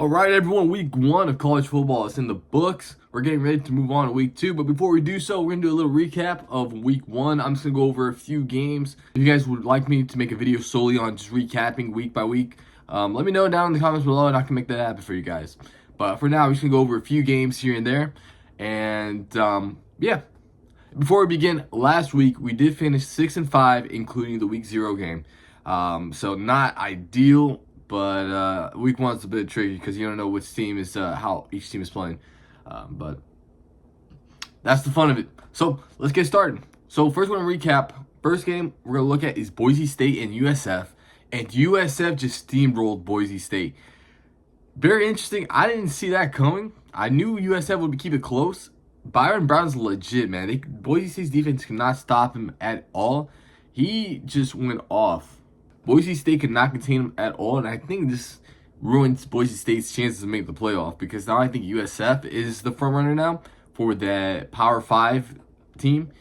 All right, everyone, week 1 of college football is in the books. We're getting ready to move on to week 2, but before we do so, we're going to do a little recap of week 1. I'm just going to go over a few games. If you guys would like me to make a video solely on just recapping week by week, let me know down in the comments below and I can make that happen for you guys. But for now, we're just going to go over a few games here and there. And, yeah. Before we begin, last week, we did finish 6-5, including the week 0 game. So not ideal. But week 1's a bit tricky because you don't know which team is how each team is playing. But that's the fun of it. So let's get started. So first, we're gonna recap. First game we're gonna look at is Boise State and USF, and USF just steamrolled Boise State. Very interesting. I didn't see that coming. I knew USF would keep it close. Byron Brown's legit, man. Boise State's defense cannot stop him at all. He just went off. Boise State could not contain him at all, and I think this ruins Boise State's chances to make the playoff because now I think USF is the front runner now for the Power 5 team.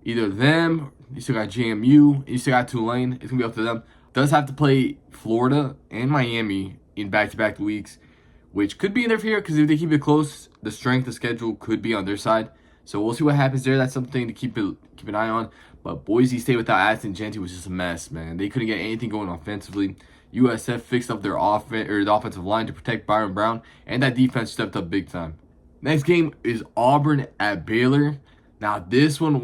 Either them, you still got JMU, you still got Tulane. It's going to be up to them. Does have to play Florida and Miami in back-to-back weeks, which could be in their favor because if they keep it close, the strength of schedule could be on their side. So we'll see what happens there. That's something to keep an eye on. But Boise State without Addison Genty was just a mess, man. They couldn't get anything going offensively. USF fixed up their the offensive line to protect Byron Brown, and that defense stepped up big time. Next game is Auburn at Baylor. Now this one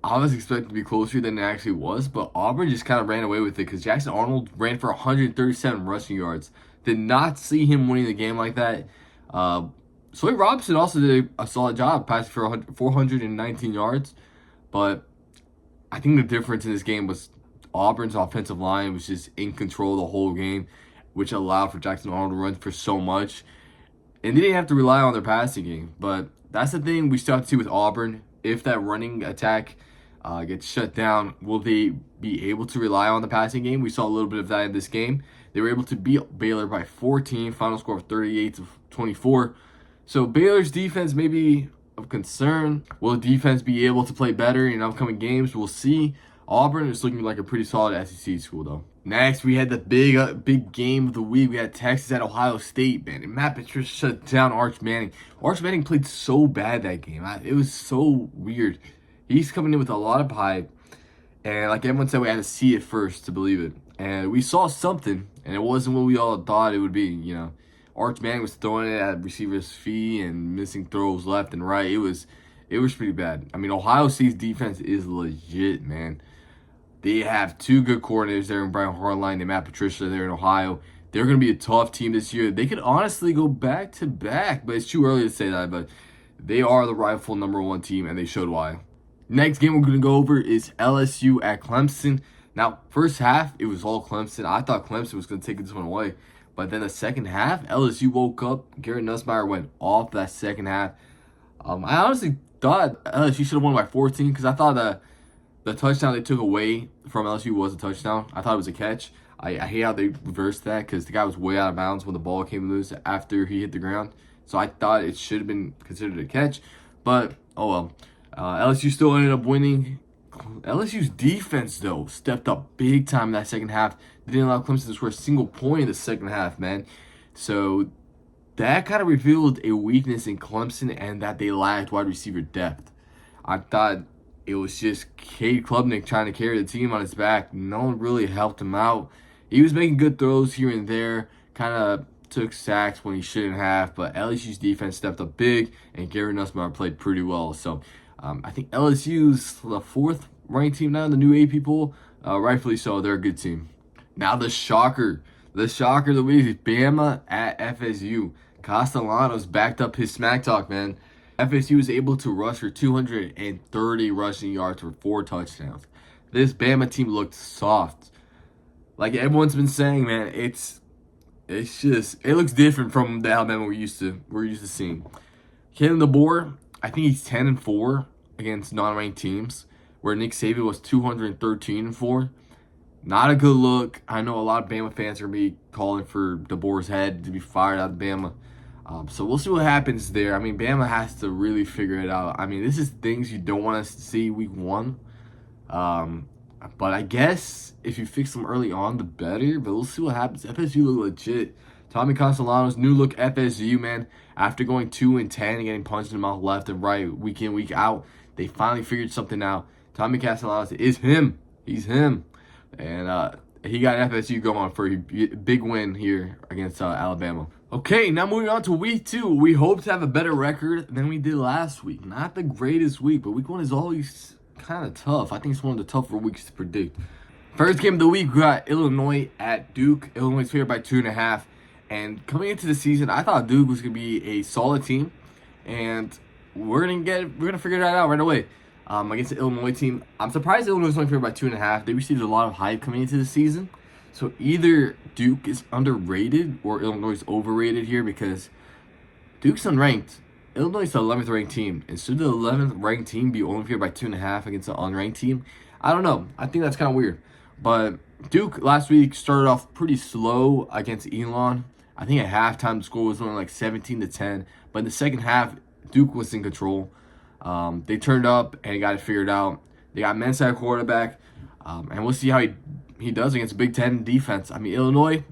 I was expecting to be closer than it actually was, but Auburn just kind of ran away with it because Jackson Arnold ran for 137 rushing yards. Did not see him winning the game like that. Soy Robinson also did a solid job, passing for 419 yards, but I think the difference in this game was Auburn's offensive line was just in control the whole game, which allowed for Jackson Arnold to run for so much. And they didn't have to rely on their passing game. But that's the thing we still have to see with Auburn. If that running attack gets shut down, will they be able to rely on the passing game? We saw a little bit of that in this game. They were able to beat Baylor by 14, final score of 38-24. So Baylor's defense may be of concern. Will the defense be able to play better in upcoming games? We'll see. Auburn is looking like a pretty solid SEC school, though. Next, we had the big game of the week. We had Texas at Ohio State, man. And Matt Patricia shut down Arch Manning. Arch Manning played so bad that game. It was so weird. He's coming in with a lot of hype. And like everyone said, we had to see it first to believe it. And we saw something, and it wasn't what we all thought it would be, you know. Arch Manning was throwing it at receivers' feet and missing throws left and right. It was pretty bad. I mean, Ohio State's defense is legit, man. They have two good coordinators there in Brian Harline and Matt Patricia there in Ohio. They're going to be a tough team this year. They could honestly go back-to-back, but it's too early to say that. But they are the rightful #1 team, and they showed why. Next game we're going to go over is LSU at Clemson. Now, first half, it was all Clemson. I thought Clemson was going to take this one away. But then the second half, LSU woke up. Garrett Nussmeier went off that second half. I honestly thought LSU should have won by 14 because I thought the touchdown they took away from LSU was a touchdown. I thought it was a catch. I hate how they reversed that because the guy was way out of bounds when the ball came loose after he hit the ground. So I thought it should have been considered a catch. But, oh well. LSU still ended up winning. LSU's defense, though, stepped up big time in that second half. They didn't allow Clemson to score a single point in the second half, man. So that kind of revealed a weakness in Clemson and that they lacked wide receiver depth. I thought it was just Cade Klubnik trying to carry the team on his back. No one really helped him out. He was making good throws here and there, kind of took sacks when he shouldn't have, but LSU's defense stepped up big, and Gary Nussmeier played pretty well. So I think LSU's the 4th ranked team now in the new AP poll. Rightfully so, they're a good team. Now the shocker of the week is Bama at FSU. Castellanos backed up his smack talk, man. FSU was able to rush for 230 rushing yards for 4 touchdowns. This Bama team looked soft. Like everyone's been saying, man, it looks different from the Alabama we're used to seeing. Kalen DeBoer, I think he's 10-4 against non-ranked teams, where Nick Saban was 213-4. Not a good look. I know a lot of Bama fans are going to be calling for DeBoer's head to be fired out of Bama. So we'll see what happens there. I mean, Bama has to really figure it out. I mean, this is things you don't want to see week 1. But I guess if you fix them early on, the better. But we'll see what happens. FSU look legit. Tommy Castellanos, new look FSU, man. After going 2-10 and getting punched in the mouth left and right, week in, week out, they finally figured something out. Tommy Castellanos is him. He's him. And he got FSU going for a big win here against Alabama. Okay, now moving on to week 2. We hope to have a better record than we did last week. Not the greatest week, but week 1 is always kind of tough. I think it's one of the tougher weeks to predict. First game of the week, we got Illinois at Duke. Illinois is favored by 2.5. And coming into the season, I thought Duke was gonna be a solid team, and we're gonna figure that out right away. Against the Illinois team, I'm surprised Illinois is only favored by 2.5. They received a lot of hype coming into the season, so either Duke is underrated or Illinois is overrated here because Duke's unranked. Illinois is the 11th ranked team, and should the 11th ranked team be only favored by 2.5 against an unranked team? I don't know. I think that's kind of weird, but Duke last week started off pretty slow against Elon. I think at halftime the score was only like 17-10, but in the second half, Duke was in control. They turned up and got it figured out. They got Mensah at quarterback, and we'll see how he does against Big Ten defense. I mean, Illinois,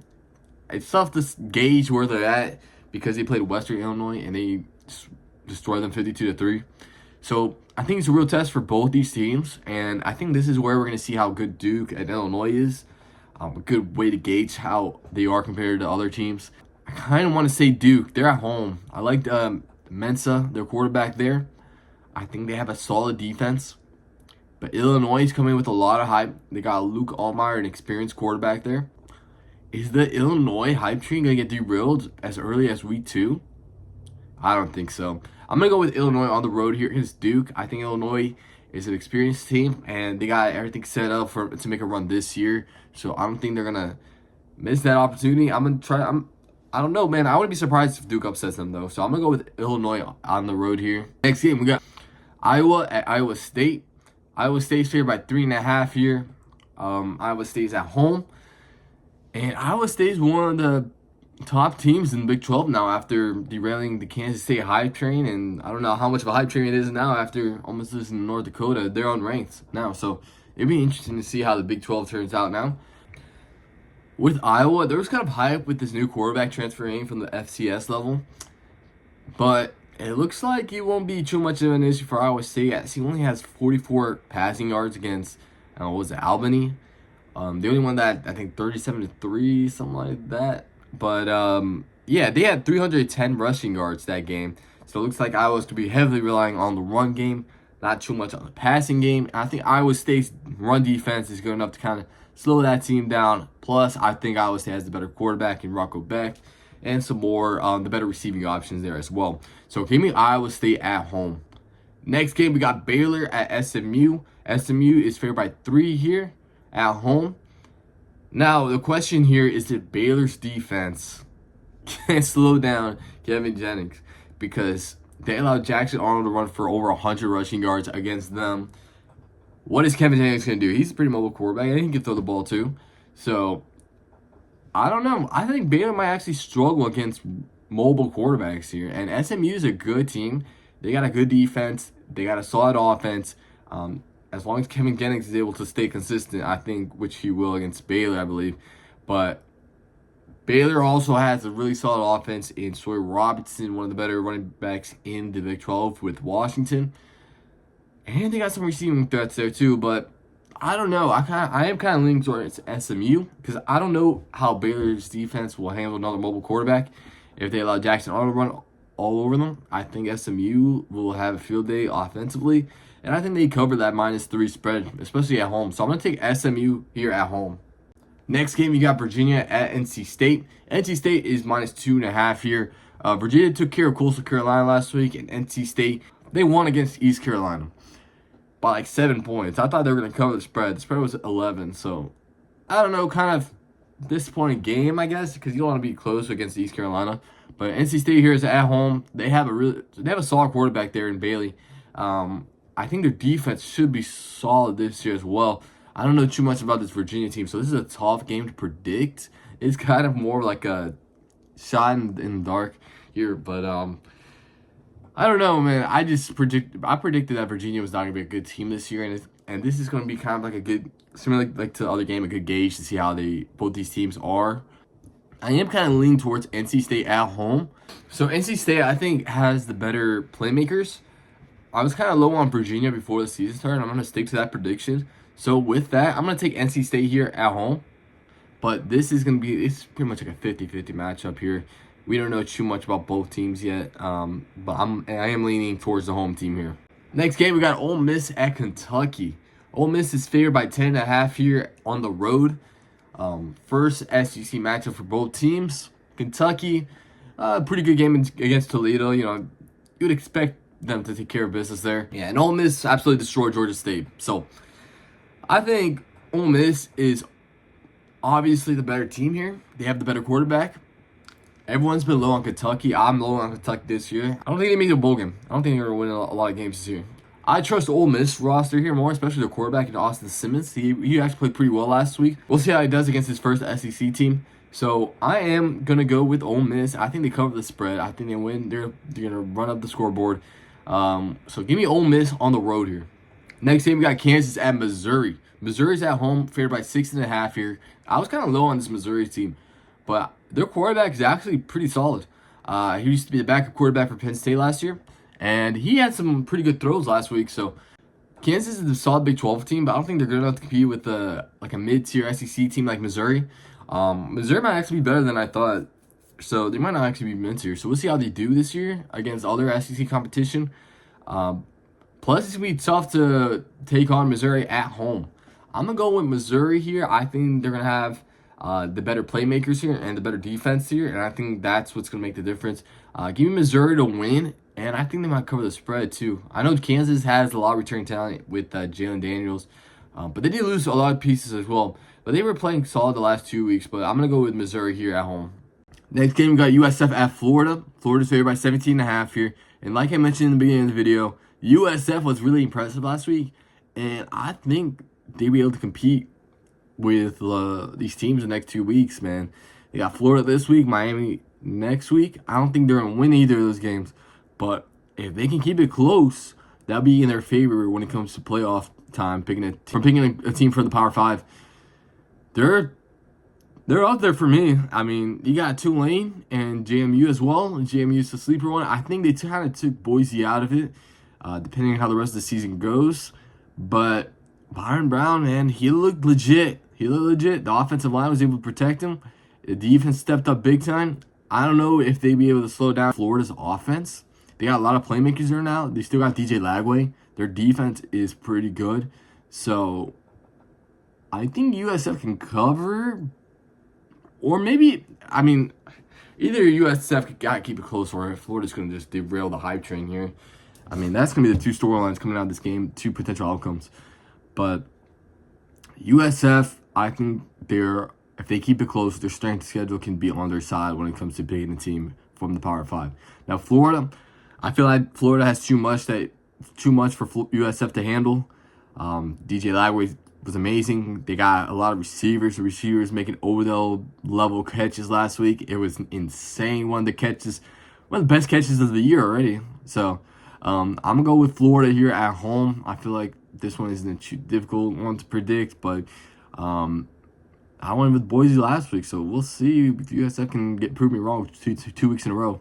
it's tough to gauge where they're at because they played Western Illinois and they destroyed them 52-3. So I think it's a real test for both these teams, and I think this is where we're going to see how good Duke and Illinois is. A good way to gauge how they are compared to other teams. I kind of want to say Duke. They're at home. I like Mensah, their quarterback there. I think they have a solid defense. But Illinois is coming with a lot of hype. They got Luke Altmaier, an experienced quarterback there. Is the Illinois hype train going to get derailed as early as week 2? I don't think so. I'm going to go with Illinois on the road here against Duke. I think Illinois is an experienced team, and they got everything set up to make a run this year. So I don't think they're gonna miss that opportunity. I don't know, man. I wouldn't be surprised if Duke upsets them though. So I'm gonna go with Illinois on the road here. Next game we got Iowa at Iowa State. Iowa State's favored by 3.5 here. Iowa State's at home, and Iowa State's one of the top teams in the Big 12 now after derailing the Kansas State hype train, and I don't know how much of a hype train it is now after almost losing to North Dakota. They're unranked now, so it'd be interesting to see how the Big 12 turns out now. With Iowa, there was kind of hype with this new quarterback transferring from the FCS level, but it looks like it won't be too much of an issue for Iowa State as he only has 44 passing yards against, Albany. The only one that I think 37-3, something like that. But, yeah, they had 310 rushing yards that game. So it looks like Iowa's to be heavily relying on the run game, not too much on the passing game. And I think Iowa State's run defense is good enough to kind of slow that team down. Plus, I think Iowa State has the better quarterback in Rocco Beck and some more, the better receiving options there as well. So give me Iowa State at home. Next game, we got Baylor at SMU. SMU is favored by 3 here at home. Now, the question here is that Baylor's defense can't slow down Kevin Jennings because they allowed Jackson Arnold to run for over 100 rushing yards against them. What is Kevin Jennings going to do? He's a pretty mobile quarterback, and he can throw the ball too. So, I don't know. I think Baylor might actually struggle against mobile quarterbacks here. And SMU is a good team. They got a good defense. They got a solid offense. As long as Kevin Jennings is able to stay consistent, I think, which he will against Baylor, I believe. But Baylor also has a really solid offense in Sawyer Robertson, one of the better running backs in the Big 12 with Washington. And they got some receiving threats there too, but I don't know. I am kind of leaning towards SMU because I don't know how Baylor's defense will handle another mobile quarterback. If they allow Jackson Arnold to run all over them, I think SMU will have a field day offensively. And I think they cover that -3 spread, especially at home. So I'm going to take SMU here at home. Next game, you got Virginia at NC State. NC State is -2.5 here. Virginia took care of Coastal Carolina last week, and NC State, they won against East Carolina by like 7 points. I thought they were going to cover the spread. The spread was 11, so I don't know, kind of disappointing game, I guess, because you don't want to be close against East Carolina. But NC State here is at home. They have a solid quarterback there in Bailey. I think their defense should be solid this year as well. I don't know too much about this Virginia team, so this is a tough game to predict. It's kind of more like a shot in the dark here, but I don't know, man. I predicted that Virginia was not going to be a good team this year, and this is going to be kind of like a good, similar like to the other game, a good gauge to see how both these teams are. I am kind of leaning towards NC State at home. So NC State, I think, has the better playmakers. I was kind of low on Virginia before the season started. I'm going to stick to that prediction. So with that, I'm going to take NC State here at home. But this is going to be, it's pretty much like a 50-50 matchup here. We don't know too much about both teams yet. But I am leaning towards the home team here. Next game, we got Ole Miss at Kentucky. Ole Miss is favored by 10.5 here on the road. First SEC matchup for both teams. Kentucky, pretty good game against Toledo. You know, you would expect them to take care of business there. Yeah, and Ole Miss absolutely destroyed Georgia State. So I think Ole Miss is obviously the better team here. They have the better quarterback. Everyone's been low on Kentucky. I'm low on Kentucky this year. I don't think they make a bowl game. I don't think they're going to win a lot of games this year. I trust Ole Miss roster here more, especially the quarterback in Austin Simmons. He actually played pretty well last week. We'll see how he does against his first SEC team. So I am going to go with Ole Miss. I think they cover the spread. I think they win. They're going to run up the scoreboard. So give me Ole Miss on the road here. Next game, we got Kansas at Missouri. Missouri's at home, favored by 6.5 here. I was kind of low on this Missouri team, but their quarterback is actually pretty solid. He used to be the backup quarterback for Penn State last year, and he had some pretty good throws last week. So Kansas is a solid Big 12 team, but I don't think they're good enough to compete with like a mid-tier SEC team like Missouri. Missouri might actually be better than I thought, so they might not actually be mid-tier. So we'll see how they do this year against other SEC competition. Plus, it's going to be tough to take on Missouri at home. I'm going to go with Missouri here. I think they're going to have the better playmakers here and the better defense here, and I think that's what's going to make the difference. Give me Missouri to win, and I think they might cover the spread too. I know Kansas has a lot of returning talent with Jalen Daniels, but they did lose a lot of pieces as well. But they were playing solid the last 2 weeks, but I'm going to go with Missouri here at home. Next game, we got USF at Florida. Florida's favored by 17.5 here. And like I mentioned in the beginning of the video, USF was really impressive last week, and I think they'll be able to compete with these teams the next 2 weeks, man. They got Florida this week, Miami next week. I don't think they're going to win either of those games, but if they can keep it close, that'll be in their favor when it comes to playoff time, picking a team for the Power 5. They're up there for me. I mean, you got Tulane and JMU as well, and JMU's the sleeper one. I think they kind of took Boise out of it, depending on how the rest of the season goes, but Byron Brown, man, he looked legit. The offensive line was able to protect him. The defense stepped up big time. I don't know if they'll be able to slow down Florida's offense. They got a lot of playmakers there now. They still got DJ Lagway. Their defense is pretty good. So I think USF can cover. Or maybe, I mean, either USF got to keep it close or Florida's going to just derail the hype train here. I mean, that's going to be the two storylines coming out of this game, two potential outcomes. But USF, I think if they keep it close, their strength schedule can be on their side when it comes to picking a team from the Power 5. Now, Florida, I feel like Florida has too much for USF to handle. DJ Lagway was amazing. They got a lot of receivers. The receivers making over-the-level catches last week. It was insane. One of the best catches of the year already. So, I'm going to go with Florida here at home. I feel like this one isn't a difficult one to predict, but I went with Boise last week, so we'll see if USF can prove me wrong 2 weeks in a row.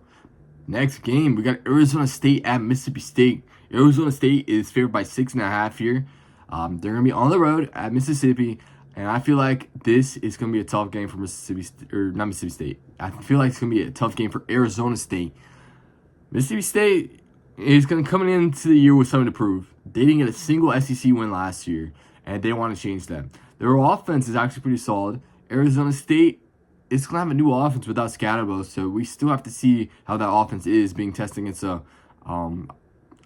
Next game, we got Arizona State at Mississippi State. Arizona State is favored by 6.5 here. They're going to be on the road at Mississippi, and I feel like this is going to be a tough game for not Mississippi State. I feel like it's going to be a tough game for Arizona State. Mississippi State is going to come into the year with something to prove. They didn't get a single SEC win last year, and they want to change that. Their offense is actually pretty solid. Arizona State is going to have a new offense without Scatterbo, so we still have to see how that offense is being tested against a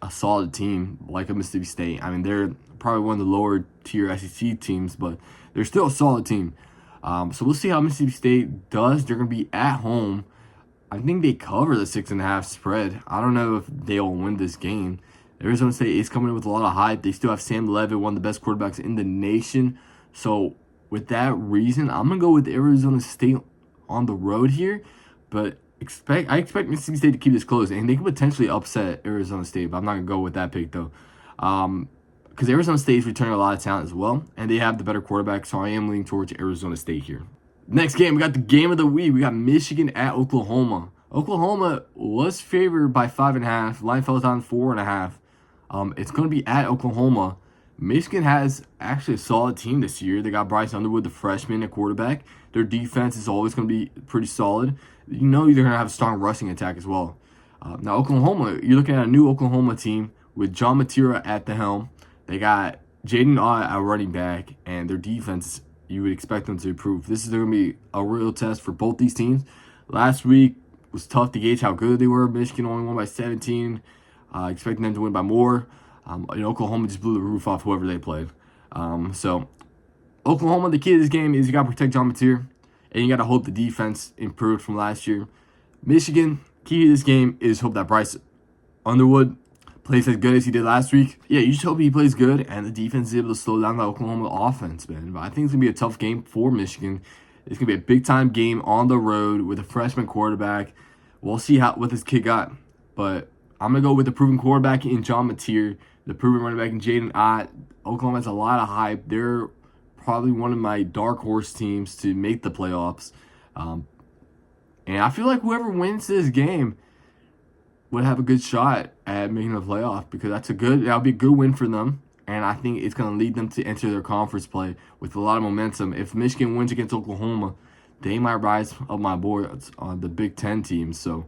solid team like a Mississippi State. I mean, they're probably one of the lower tier SEC teams, but they're still a solid team. So we'll see how Mississippi State does. They're going to be at home. I think they cover the 6.5 spread. I don't know if they'll win this game. Arizona State is coming in with a lot of hype. They still have Sam Levitt, one of the best quarterbacks in the nation. So with that reason, I'm going to go with Arizona State on the road here. But I expect Mississippi State to keep this close. And they could potentially upset Arizona State, but I'm not going to go with that pick, though. Because Arizona State is returning a lot of talent as well. And they have the better quarterback, so I am leaning towards Arizona State here. Next game, we got the game of the week. We got Michigan at Oklahoma. Oklahoma was favored by 5.5. Line fell down 4.5. It's going to be at Oklahoma. Michigan has actually a solid team this year. They got Bryce Underwood, the freshman, at quarterback. Their defense is always going to be pretty solid. You know they're going to have a strong rushing attack as well. Now, Oklahoma, you're looking at a new Oklahoma team with John Matera at the helm. They got Jaden Ott at running back, and their defense, you would expect them to improve. This is going to be a real test for both these teams. Last week was tough to gauge how good they were. Michigan only won by 17. Expecting them to win by more. Oklahoma just blew the roof off whoever they played. So, Oklahoma, the key to this game is you got to protect John Mateer, and you got to hope the defense improved from last year. Michigan, key to this game is hope that Bryce Underwood plays as good as he did last week. Yeah, you just hope he plays good, and the defense is able to slow down the Oklahoma offense, man. But I think it's going to be a tough game for Michigan. It's going to be a big-time game on the road with a freshman quarterback. We'll see what this kid got. But I'm going to go with the proven quarterback in John Mateer, the proven running back in Jaden Ott. Oklahoma has a lot of hype. They're probably one of my dark horse teams to make the playoffs. And I feel like whoever wins this game would have a good shot at making the playoff because that'll be a good win for them. And I think it's going to lead them to enter their conference play with a lot of momentum. If Michigan wins against Oklahoma, they might rise up my boards on the Big Ten teams. So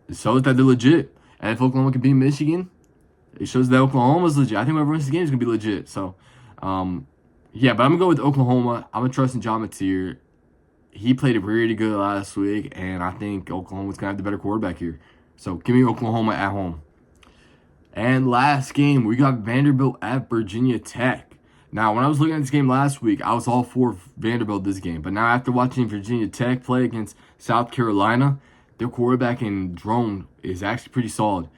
it shows that they're legit. And if Oklahoma can beat Michigan, it shows that Oklahoma's legit. I think whoever wins the game is going to be legit. So, yeah, but I'm going to go with Oklahoma. I'm going to trust in John Mateer. He played really good last week, and I think Oklahoma's going to have the better quarterback here. So, give me Oklahoma at home. And last game, we got Vanderbilt at Virginia Tech. Now, when I was looking at this game last week, I was all for Vanderbilt this game. But now, after watching Virginia Tech play against South Carolina, their quarterback in Drone is actually pretty solid.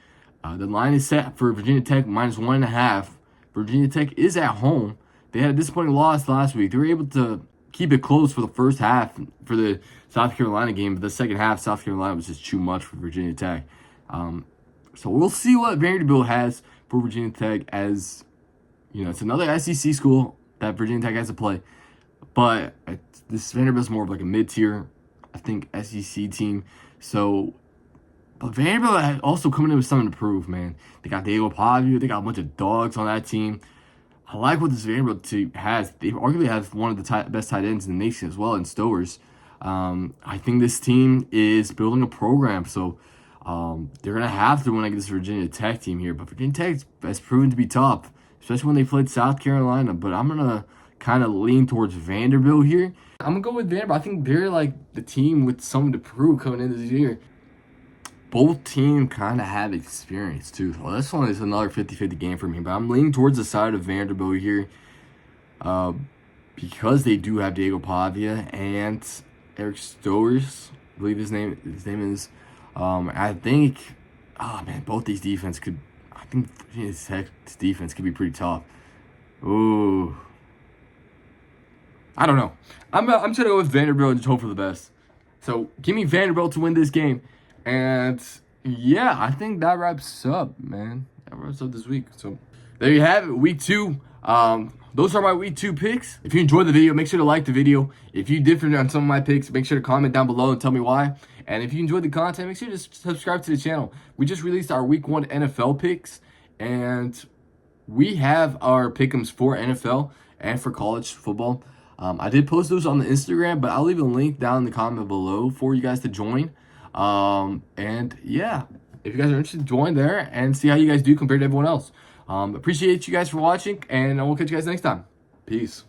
The line is set for Virginia Tech -1.5. Virginia Tech is at home. They had a disappointing loss last week. They were able to keep it close for the first half for the South Carolina game, but the second half, South Carolina was just too much for Virginia Tech. So we'll see what Vanderbilt has for Virginia Tech as, it's another SEC school that Virginia Tech has to play. But this Vanderbilt's more of like a mid-tier, I think, SEC team. But Vanderbilt had also coming in with something to prove, man. They got Diego Pavia. They got a bunch of dogs on that team. I like what this Vanderbilt team has. They arguably have one of the best tight ends in the nation as well in Stowers. I think this team is building a program, so they're going to have to win against this Virginia Tech team here. But Virginia Tech has proven to be tough, especially when they played South Carolina. But I'm going to kind of lean towards Vanderbilt here. I'm going to go with Vanderbilt. I think they're like the team with something to prove coming into this year. Both teams kind of have experience, too. Well, this one is another 50-50 game for me, but I'm leaning towards the side of Vanderbilt here because they do have Diego Pavia and Eric Stowers. I believe his name is. I think, both these defense could. I think Virginia Tech's defense could be pretty tough. Ooh, I don't know. I'm just gonna go with Vanderbilt and just hope for the best. So give me Vanderbilt to win this game. And, yeah, I think that wraps up, man. That wraps up this week. So, there you have it, week 2. Those are my week 2 picks. If you enjoyed the video, make sure to like the video. If you differed on some of my picks, make sure to comment down below and tell me why. And if you enjoyed the content, make sure to subscribe to the channel. We just released our week 1 NFL picks. And we have our pick'ems for NFL and for college football. I did post those on the Instagram, but I'll leave a link down in the comment below for you guys to join. And yeah, if you guys are interested, join there and see how you guys do compared to everyone else. Appreciate you guys for watching, and I will catch you guys next time. Peace.